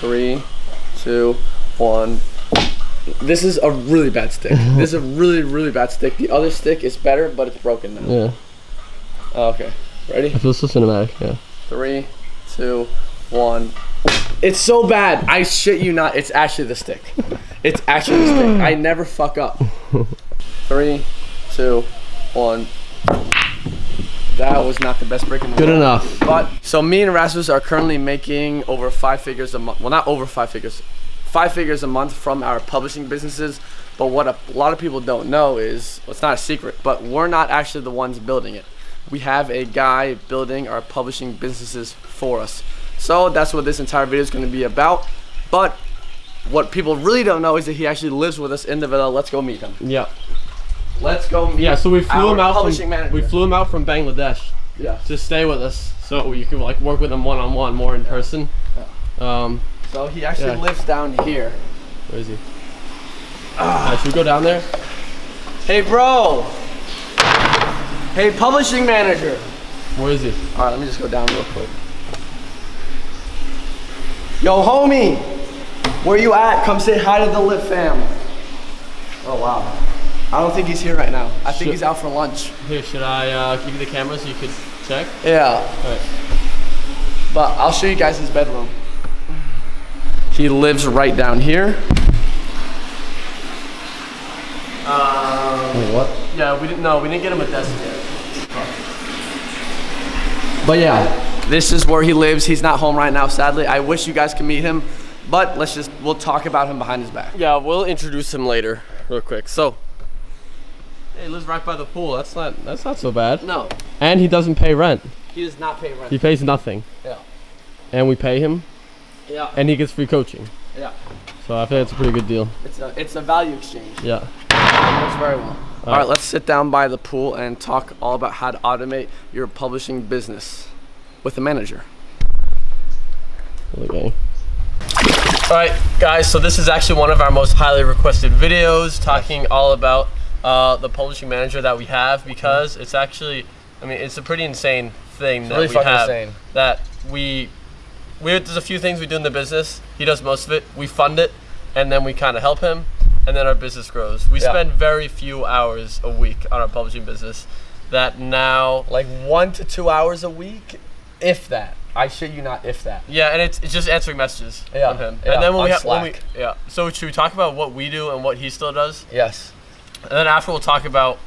3, 2, 1. This is a really bad stick. This is a really bad stick. The other stick is better, but it's broken now. Yeah. Oh, okay. Ready? I feel so cinematic. Yeah. 3, 2, 1. It's so bad. I shit you not. It's actually the stick. It's actually the stick. I never fuck up. 3, 2, 1. That was not the best break in the world. Good enough. But so me and Erasmus are currently making over 5 figures a month. Well, not over 5 figures. 5 figures a month from our publishing businesses. But what a lot of people don't know is, well, it's not a secret, but we're not actually the ones building it. We have a guy building our publishing businesses for us. So that's what this entire video is going to be about. But what people really don't know is that he actually lives with us in the villa. Let's go meet him. Yeah. Let's go meet. Yeah. So we flew him out publishing manager. We flew him out from Bangladesh. Yeah. To stay with us, so you can like work with him one-on-one more in person. Yeah. So he actually lives down here. Where is he? Should we go down there? Hey, bro. Hey, publishing manager. Where is he? All right, let me just go down real quick. Yo, homie, where you at? Come say hi to the Lit fam. Oh, wow. I don't think he's here right now. I think he's out for lunch. Here, should I give you the camera so you could check? Yeah. All right. But I'll show you guys his bedroom. He lives right down here. What? Yeah, we didn't get him a desk yet. But yeah, this is where he lives. He's not home right now, sadly. I wish you guys could meet him, but we'll talk about him behind his back. Yeah, we'll introduce him later, real quick. So, he lives right by the pool. That's not so bad. No. And he doesn't pay rent. He does not pay rent. He pays nothing. Yeah. And we pay him. Yeah. And he gets free coaching. Yeah. So I think it's a pretty good deal. It's a value exchange. Yeah. It works very well. All right, let's sit down by the pool and talk all about how to automate your publishing business with a manager. Okay. All right, guys, so this is actually one of our most highly requested videos, talking all about the publishing manager that we have, because it's actually, I mean, it's a pretty insane thing that we have. Insane. That there's a few things we do in the business. He does most of it. We fund it, and then we kind of help him. And then our business grows. We spend very few hours a week on our publishing business. That now, like 1 to 2 hours a week, if that. I shit you not, if that. Yeah, and it's just answering messages from him. Yeah, and then when Slack. So should we talk about what we do and what he still does? Yes. And then after we'll talk about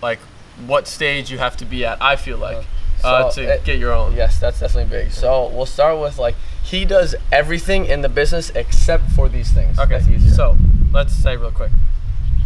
like what stage you have to be at. I feel like to get your own. Yes, that's definitely big. So we'll start with like he does everything in the business except for these things. Okay. That's easier. So let's say real quick.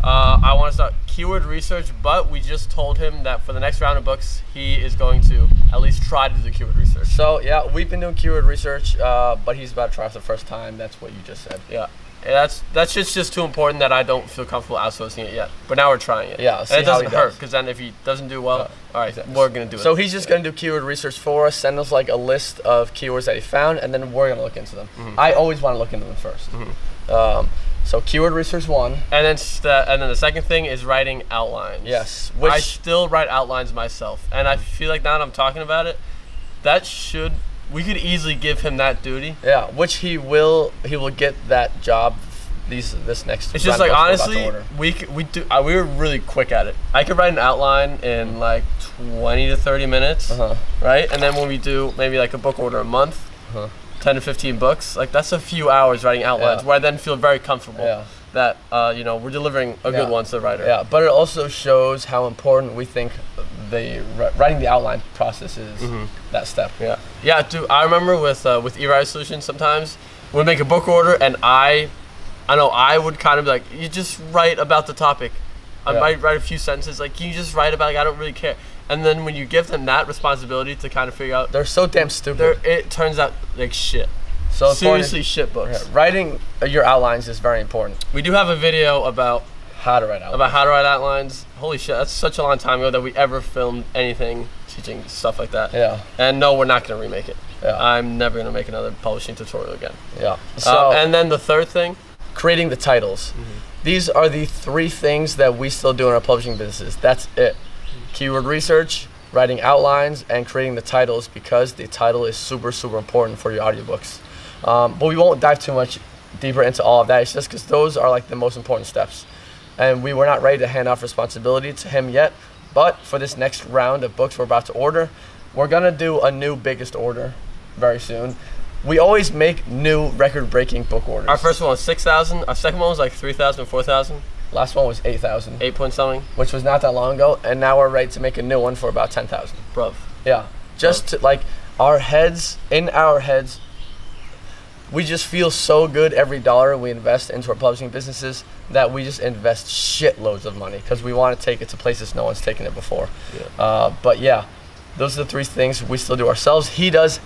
I want to start keyword research, but we just told him that for the next round of books, he is going to at least try to do the keyword research. So yeah, we've been doing keyword research, but he's about to try for the first time. That's what you just said. Yeah. That's just too important that I don't feel comfortable outsourcing it yet. But now we're trying it. Yeah, and it doesn't hurt, because then if he doesn't do well, all right, we're gonna do it. So he's just gonna do keyword research for us, send us like a list of keywords that he found, and then we're gonna look into them. I always want to look into them first. So keyword research 1. And then the second thing is writing outlines. Yes. I still write outlines myself, and I feel like now that I'm talking about it, we could easily give him that duty. Yeah, which he will get that job this next. It's just like, honestly, we were really quick at it. I could write an outline in like 20 to 30 minutes, right? And then when we do maybe like a book order a month, 10 to 15 books, like that's a few hours writing outlines, where I then feel very comfortable that we're delivering a good one to the writer. Yeah, but it also shows how important we think writing the outline process is. That step. Yeah, dude. I remember with eWriter Solutions, sometimes we'd make a book order, and I know I would kind of be like, you just write about the topic. I might write a few sentences, like you just write about, like, I don't really care. And then when you give them that responsibility to kind of figure out, they're so damn stupid. It turns out like shit. So seriously, shit books. Yeah, writing your outlines is very important. We do have a video about how to write outlines. Holy shit, that's such a long time ago that we ever filmed anything teaching stuff like that. Yeah. And no, we're not gonna remake it. Yeah. I'm never gonna make another publishing tutorial again. Yeah. So and then the third thing, creating the titles. These are the 3 things that we still do in our publishing businesses. That's it. Keyword research, writing outlines, and creating the titles, because the title is super, super important for your audiobooks. But we won't dive too much deeper into all of that. It's just because those are like the most important steps. And we were not ready to hand off responsibility to him yet. But for this next round of books we're about to order, we're gonna do a new biggest order very soon. We always make new record-breaking book orders. Our first one was 6,000. Our second one was like 3,000, 4,000. Last one was 8,000. 8 point something. Which was not that long ago, and now we're ready to make a new one for about 10,000. Bruv. Yeah, just to, like in our heads, we just feel so good every dollar we invest into our publishing businesses that we just invest shitloads of money because we want to take it to places no one's taken it before. Yeah. But yeah, those are the 3 things we still do ourselves. He does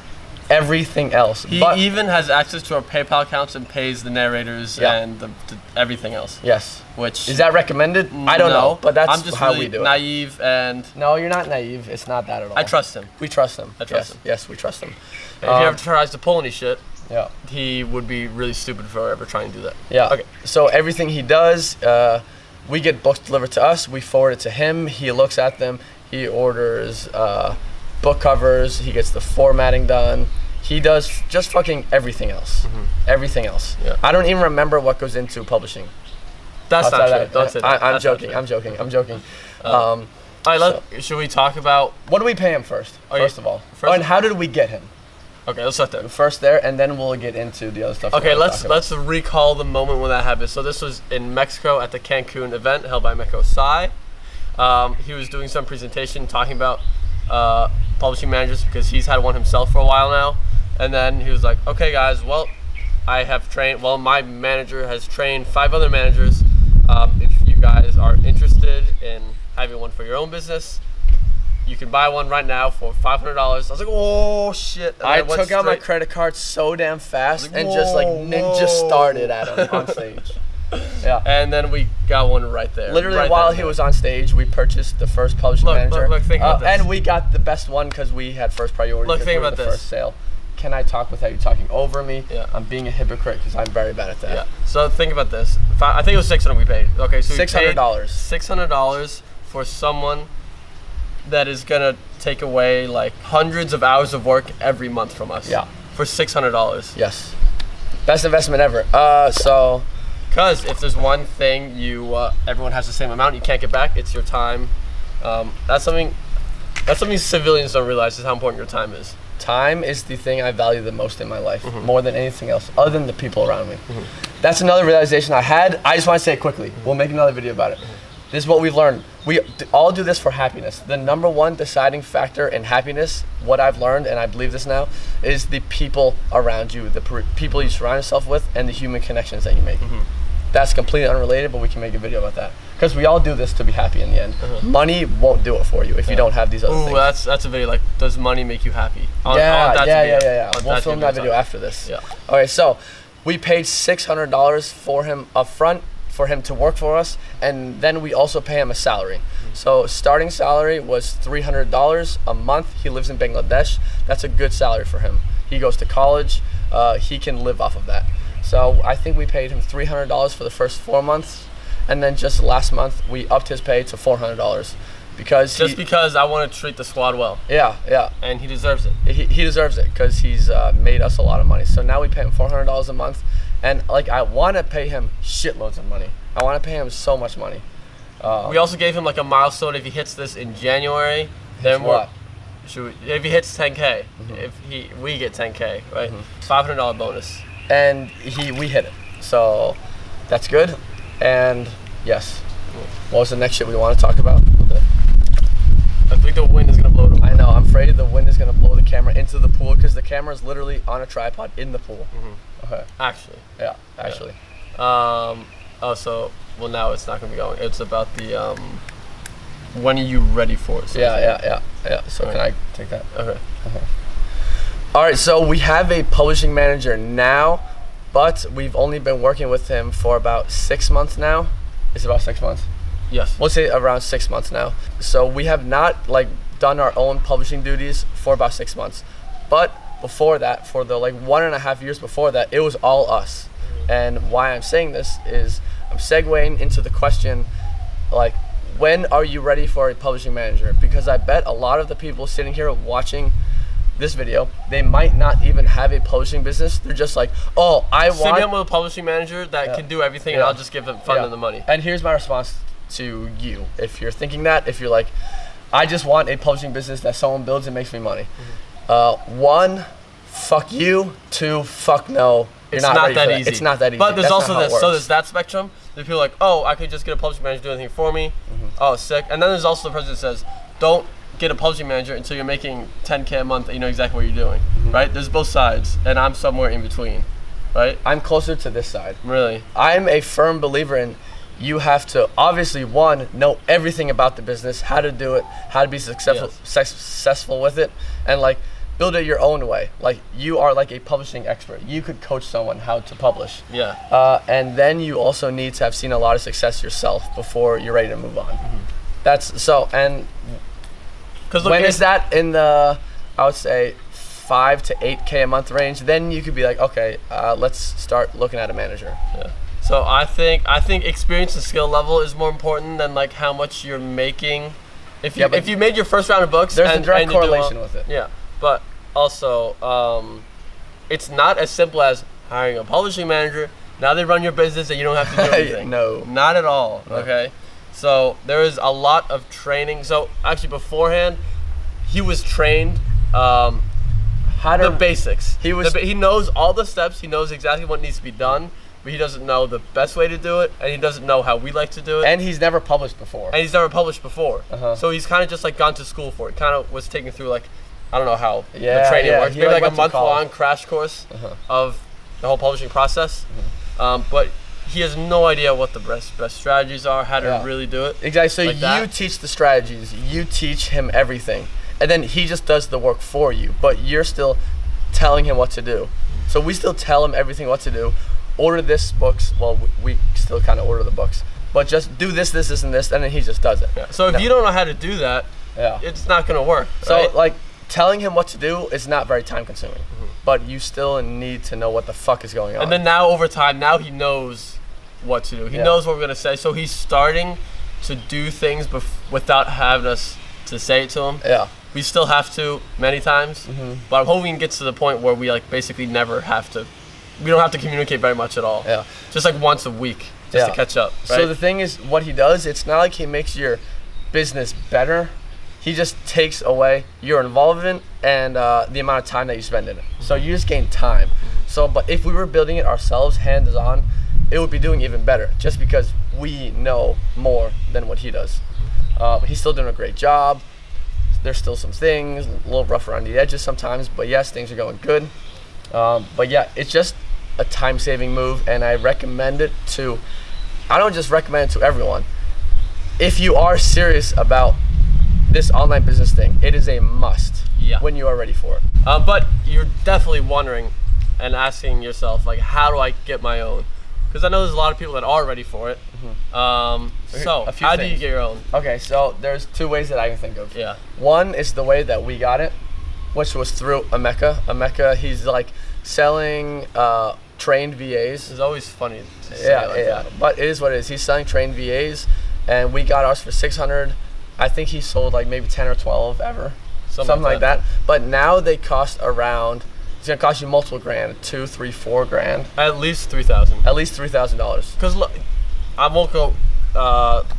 everything else. He even has access to our PayPal accounts and pays the narrators and the everything else. Yes. Which is that recommended? I don't know, but that's I'm just how really we do it. Naive and no, you're not naive. It's not that at all. I trust him. We trust him. I trust him. Yes, we trust him. If he ever tries to pull any shit, yeah, he would be really stupid for ever trying to do that. Yeah. Okay. So everything he does, we get books delivered to us. We forward it to him. He looks at them. He orders book covers. He gets the formatting done. He does just fucking everything else. Everything else. Yeah. I don't even remember what goes into publishing. That's not true. Don't say that. I'm joking. I'm joking. All right, should we talk about what do we pay him first? First of all, and how did we get him? Okay, let's start there. First there, and then we'll get into the other stuff. Okay, let's recall the moment when that happened. So this was in Mexico at the Cancun event held by Mexico Sai. He was doing some presentation talking about publishing managers because he's had one himself for a while now. And then he was like, okay guys, well, my manager has trained 5 other managers. If you guys are interested in having one for your own business, you can buy one right now for $500. I was like, oh shit. And I took out my credit card so damn fast and just like ninja started at him on stage. Yeah. And then we got one right there. Literally while he was on stage, we purchased the first publishing manager. Look, think about this. And we got the best one because we had first priority. Look, think about this. First sale. Can I talk without you talking over me? Yeah. I'm being a hypocrite because I'm very bad at that. Yeah. So think about this. I think it was 600 we paid. Okay, so $600. $600 for someone that is gonna take away like hundreds of hours of work every month from us. Yeah. For $600. Yes. Best investment ever. Because if there's one thing everyone has the same amount, you can't get back. It's your time. That's something civilians don't realize is how important your time is. Time is the thing I value the most in my life, more than anything else, other than the people around me. That's another realization I had. I just want to say it quickly. We'll make another video about it. This is what we've learned. We all do this for happiness. The number one deciding factor in happiness, what I've learned, and I believe this now, is the people around you, the people you surround yourself with, and the human connections that you make. That's completely unrelated, but we can make a video about that. Because we all do this to be happy in the end. Money won't do it for you if you don't have these other things. That's a video like, does money make you happy? Yeah. We'll film that video after this. Yeah. Okay, so we paid $600 for him up front for him to work for us, and then we also pay him a salary. So starting salary was $300 a month. He lives in Bangladesh. That's a good salary for him. He goes to college. He can live off of that. So I think we paid him $300 for the first 4 months, and then just last month we upped his pay to $400 because because I want to treat the squad well. Yeah. And he deserves it. He deserves it because he's made us a lot of money. So now we pay him $400 a month, and like I want to pay him shitloads of money. I want to pay him so much money. We also gave him like a milestone. If he hits this in January, then what? If he hits 10K, we get 10K, right? $500 bonus. And we hit it, so that's good. And yes, what was the next shit we want to talk about? I think the wind is gonna blow it away. I know. I'm afraid the wind is gonna blow the camera into the pool because the camera is literally on a tripod in the pool. Okay. Actually. Yeah. Actually. Well, now it's not gonna be going. It's about the when are you ready for it? So yeah. So can I take that? Okay. All right, so we have a publishing manager now, but we've only been working with him for about 6 months now. It's about 6 months. Yes. We'll say around 6 months now. So we have not like done our own publishing duties for about 6 months, but before that, for the like 1.5 years before that, it was all us. And why I'm saying this is I'm segueing into the question, like, when are you ready for a publishing manager? Because I bet a lot of the people sitting here watching this video, they might not even have a publishing business. They're just like, oh, I want. Send me up with a publishing manager that can do everything, and I'll just give them fund them the money. And here's my response to you. If you're thinking that, if you're like, I just want a publishing business that someone builds and makes me money. One, fuck you. Two, fuck no. It's not that easy. It's not that easy. But there's also this. So there's that spectrum. There's people like, oh, I could just get a publishing manager to do anything for me. Oh, sick. And then there's also the person that says, don't get a publishing manager until you're making 10K a month and you know exactly what you're doing. Right? There's both sides, and I'm somewhere in between. Right? I'm closer to this side. Really? I'm a firm believer in you have to obviously know everything about the business, how to do it, how to be successful with it, and like build it your own way. Like you are like a publishing expert. You could coach someone how to publish. Yeah. And then you also need to have seen a lot of success yourself before you're ready to move on. That's so. And when is that in the, I would say, 5 to 8K a month range? Then you could be like, okay, let's start looking at a manager. Yeah. So I think experience and skill level is more important than like how much you're making. If you made your first round of books, there's a direct correlation with it. Yeah. But also, it's not as simple as hiring a publishing manager. Now they run your business and you don't have to do anything. No. Not at all, okay? So there is a lot of training. So actually beforehand, he was trained the basics. He knows all the steps. He knows exactly what needs to be done, but he doesn't know the best way to do it, and he doesn't know how we like to do it. And he's never published before. So he's kind of just like gone to school for it. Kind of was taken through like, I don't know how the training works. Maybe like a month-long crash course of the whole publishing process. But he has no idea what the best strategies are, how to really do it. Exactly. So you teach the strategies. You teach him everything. And then he just does the work for you. But you're still telling him what to do. So we still tell him everything what to do. Order this books. Well, we still kind of order the books. But just do this, this, this, and this. And then he just does it. Yeah. So if you don't know how to do that, it's not going to work. So like, telling him what to do is not very time consuming, but you still need to know what the fuck is going on. And then now over time, now he knows what to do. He knows what we're gonna say. So he's starting to do things without having us to say it to him. Yeah. We still have to many times, but I'm hoping it gets to the point where we like basically never have to. We don't have to communicate very much at all. Yeah. Just like once a week, just to catch up. Right? So the thing is, what he does, it's not like he makes your business better. He just takes away your involvement and the amount of time that you spend in it. So you just gain time. So, but if we were building it ourselves, hands-on, it would be doing even better, just because we know more than what he does. He's still doing a great job. There's still some things, a little rough around the edges sometimes, but yes, things are going good. But yeah, it's just a time-saving move, and I recommend it to, I don't just recommend it to everyone. If you are serious about this online business thing, it is a must when you are ready for it. But you're definitely wondering and asking yourself, like, how do I get my own? Because I know there's a lot of people that are ready for it. So how do you get your own? Okay, so there's 2 ways that I can think of. Yeah. One is the way that we got it, which was through Emeka. Emeka, he's like selling trained VAs. It's always funny to say that. But it is what it is. He's selling trained VAs, and we got ours for 600. I think he sold like maybe 10 or 12 ever, something like that. But now they cost around, it's gonna cost you multiple grand, 2, 3, 4 grand. At least $3,000. At least $3,000. Because look, I won't go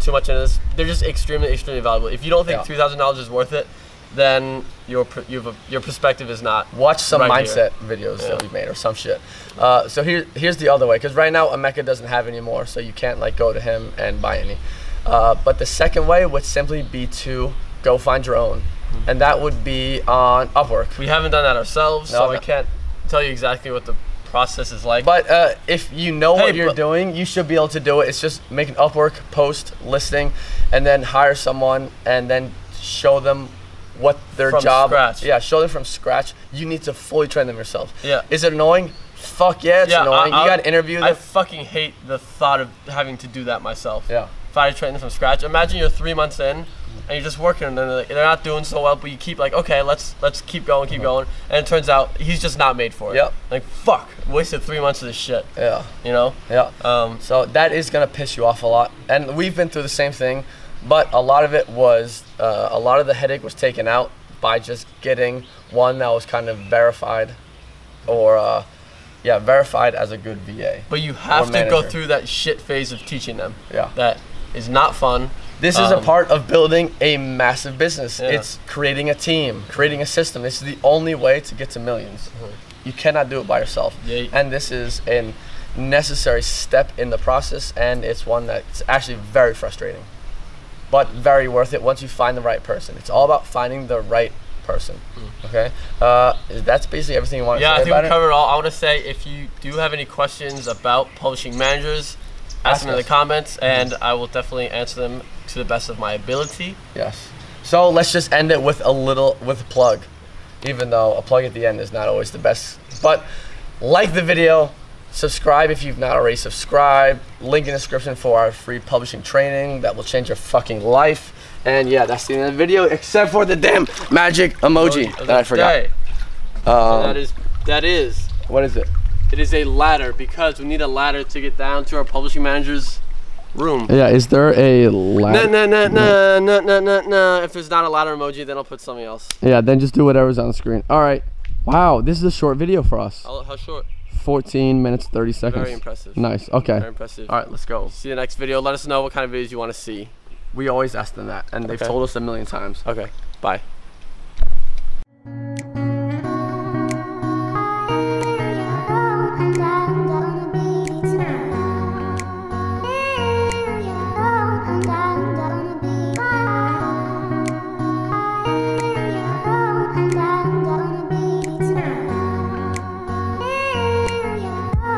too much into this. They're just extremely valuable. If you don't think $3,000 is worth it, then your perspective is not. Watch some mindset videos that we've made or some shit. So here's the other way, because right now Emeka doesn't have any more, so you can't like go to him and buy any. But the second way would simply be to go find your own, and that would be on Upwork. We haven't done that ourselves, so I can't tell you exactly what the process is like. But if you know what you're doing, you should be able to do it. It's just make an Upwork post listing, and then hire someone, and then show them what their job. Yeah, show them from scratch. You need to fully train them yourself. Yeah. Is it annoying? Fuck yeah, it's annoying. You gotta interview them. I fucking hate the thought of having to do that myself. Yeah. If I train them from scratch, imagine you're 3 months in and you're just working and they're not doing so well, but you keep like, okay, let's keep going, and it turns out he's just not made for it. Yep. Like, fuck, wasted 3 months of this shit. Yeah. You know? Yeah. So that is gonna piss you off a lot, and we've been through the same thing, but a lot of it was, a lot of the headache was taken out by just getting one that was kind of verified, or verified as a good VA. But you have to go through that shit phase of teaching them. Yeah. That is not fun. This is a part of building a massive business. Yeah. It's creating a team, creating a system. This is the only way to get to millions. You cannot do it by yourself. Yeah. And this is a necessary step in the process, and it's one that's actually very frustrating, but very worth it once you find the right person. It's all about finding the right person. Okay, that's basically everything you want to say. Yeah, I think we covered it all. I want to say, if you do have any questions about publishing managers, ask them in the comments, and I will definitely answer them to the best of my ability. Yes. So let's just end it with a plug, even though a plug at the end is not always the best. But like the video, subscribe if you've not already subscribed. Link in the description for our free publishing training that will change your fucking life. And yeah, that's the end of the video, except for the damn magic emoji that I forgot. That is. What is it? It is a ladder, because we need a ladder to get down to our publishing manager's room. Yeah, is there a ladder? No. If there's not a ladder emoji, then I'll put something else. Yeah, then just do whatever's on the screen. All right. Wow, this is a short video for us. How short? 14 minutes, 30 seconds. Very impressive. Nice, okay. Very impressive. All right, let's go. See you next video. Let us know what kind of videos you want to see. We always ask them that, and they've told us a million times. Okay, bye.